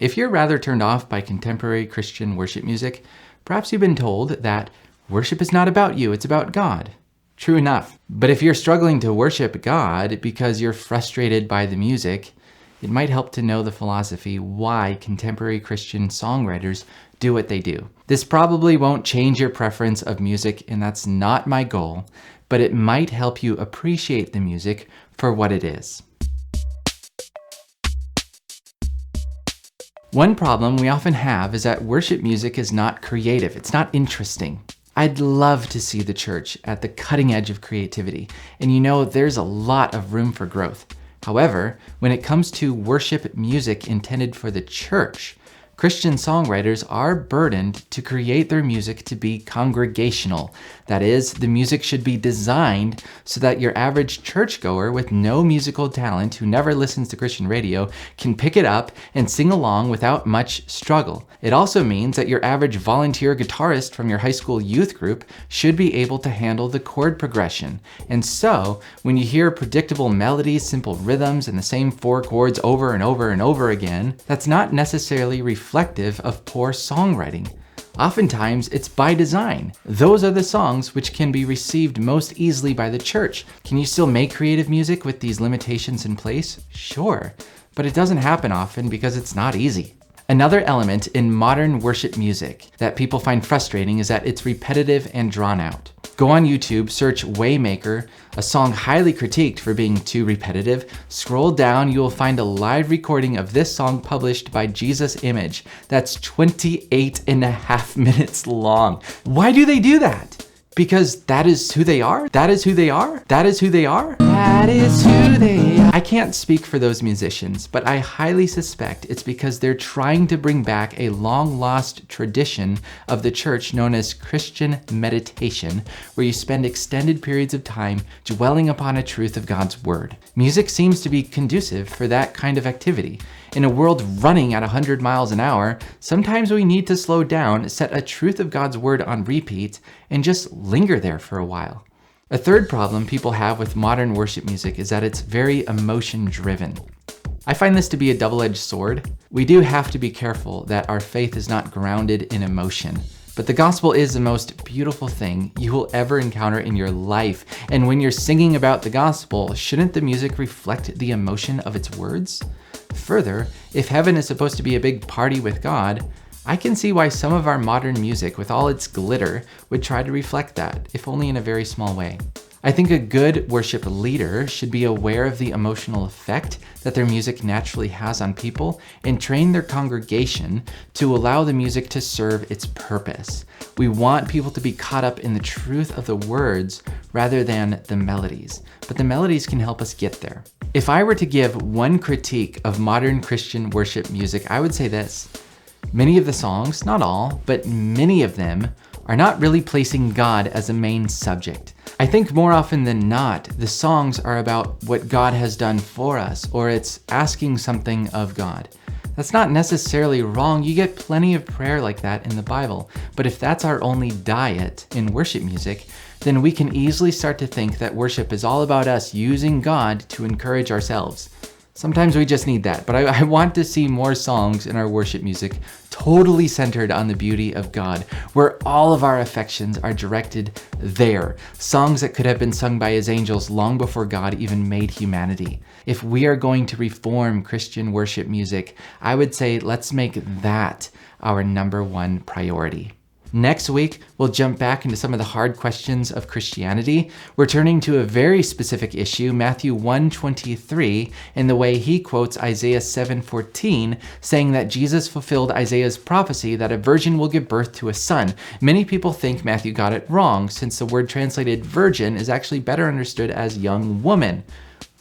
If you're rather turned off by contemporary Christian worship music, perhaps you've been told that worship is not about you, it's about God. True enough. But if you're struggling to worship God because you're frustrated by the music, it might help to know the philosophy why contemporary Christian songwriters do what they do. This probably won't change your preference of music, and that's not my goal, but it might help you appreciate the music for what it is. One problem we often have is that worship music is not creative. It's not interesting. I'd love to see the church at the cutting edge of creativity, and there's a lot of room for growth. However, when it comes to worship music intended for the church, Christian songwriters are burdened to create their music to be congregational. That is, the music should be designed so that your average churchgoer with no musical talent who never listens to Christian radio can pick it up and sing along without much struggle. It also means that your average volunteer guitarist from your high school youth group should be able to handle the chord progression. And so, when you hear predictable melodies, simple rhythms, and the same 4 chords over and over and over again, that's not necessarily reflective of poor songwriting. Oftentimes, it's by design. Those are the songs which can be received most easily by the church. Can you still make creative music with these limitations in place? Sure, but it doesn't happen often because it's not easy. Another element in modern worship music that people find frustrating is that it's repetitive and drawn out. Go on YouTube, search Waymaker, a song highly critiqued for being too repetitive. Scroll down, you will find a live recording of this song published by Jesus Image. That's 28.5 minutes long. Why do they do that? Because that is who they are? That is who they are? That is who they are? That is who they are. I can't speak for those musicians, but I highly suspect it's because they're trying to bring back a long-lost tradition of the church known as Christian meditation, where you spend extended periods of time dwelling upon a truth of God's word. Music seems to be conducive for that kind of activity. In a world running at 100 miles an hour, sometimes we need to slow down, set a truth of God's word on repeat, and just linger there for a while. A third problem people have with modern worship music is that it's very emotion-driven. I find this to be a double-edged sword. We do have to be careful that our faith is not grounded in emotion. But the gospel is the most beautiful thing you will ever encounter in your life. And when you're singing about the gospel, shouldn't the music reflect the emotion of its words? Further, if heaven is supposed to be a big party with God, I can see why some of our modern music, with all its glitter, would try to reflect that, if only in a very small way. I think a good worship leader should be aware of the emotional effect that their music naturally has on people and train their congregation to allow the music to serve its purpose. We want people to be caught up in the truth of the words rather than the melodies, but the melodies can help us get there. If I were to give one critique of modern Christian worship music, I would say this. Many of the songs, not all, but many of them, are not really placing God as a main subject. I think more often than not, the songs are about what God has done for us, or it's asking something of God. That's not necessarily wrong. You get plenty of prayer like that in the Bible. But if that's our only diet in worship music, then we can easily start to think that worship is all about us using God to encourage ourselves. Sometimes we just need that, but I want to see more songs in our worship music totally centered on the beauty of God, where all of our affections are directed there. Songs that could have been sung by his angels long before God even made humanity. If we are going to reform Christian worship music, I would say let's make that our #1 priority. Next week, we'll jump back into some of the hard questions of Christianity. We're turning to a very specific issue, Matthew 1:23, and the way he quotes Isaiah 7:14, saying that Jesus fulfilled Isaiah's prophecy that a virgin will give birth to a son. Many people think Matthew got it wrong, since the word translated virgin is actually better understood as young woman.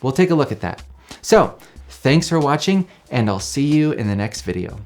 We'll take a look at that. So, thanks for watching, and I'll see you in the next video.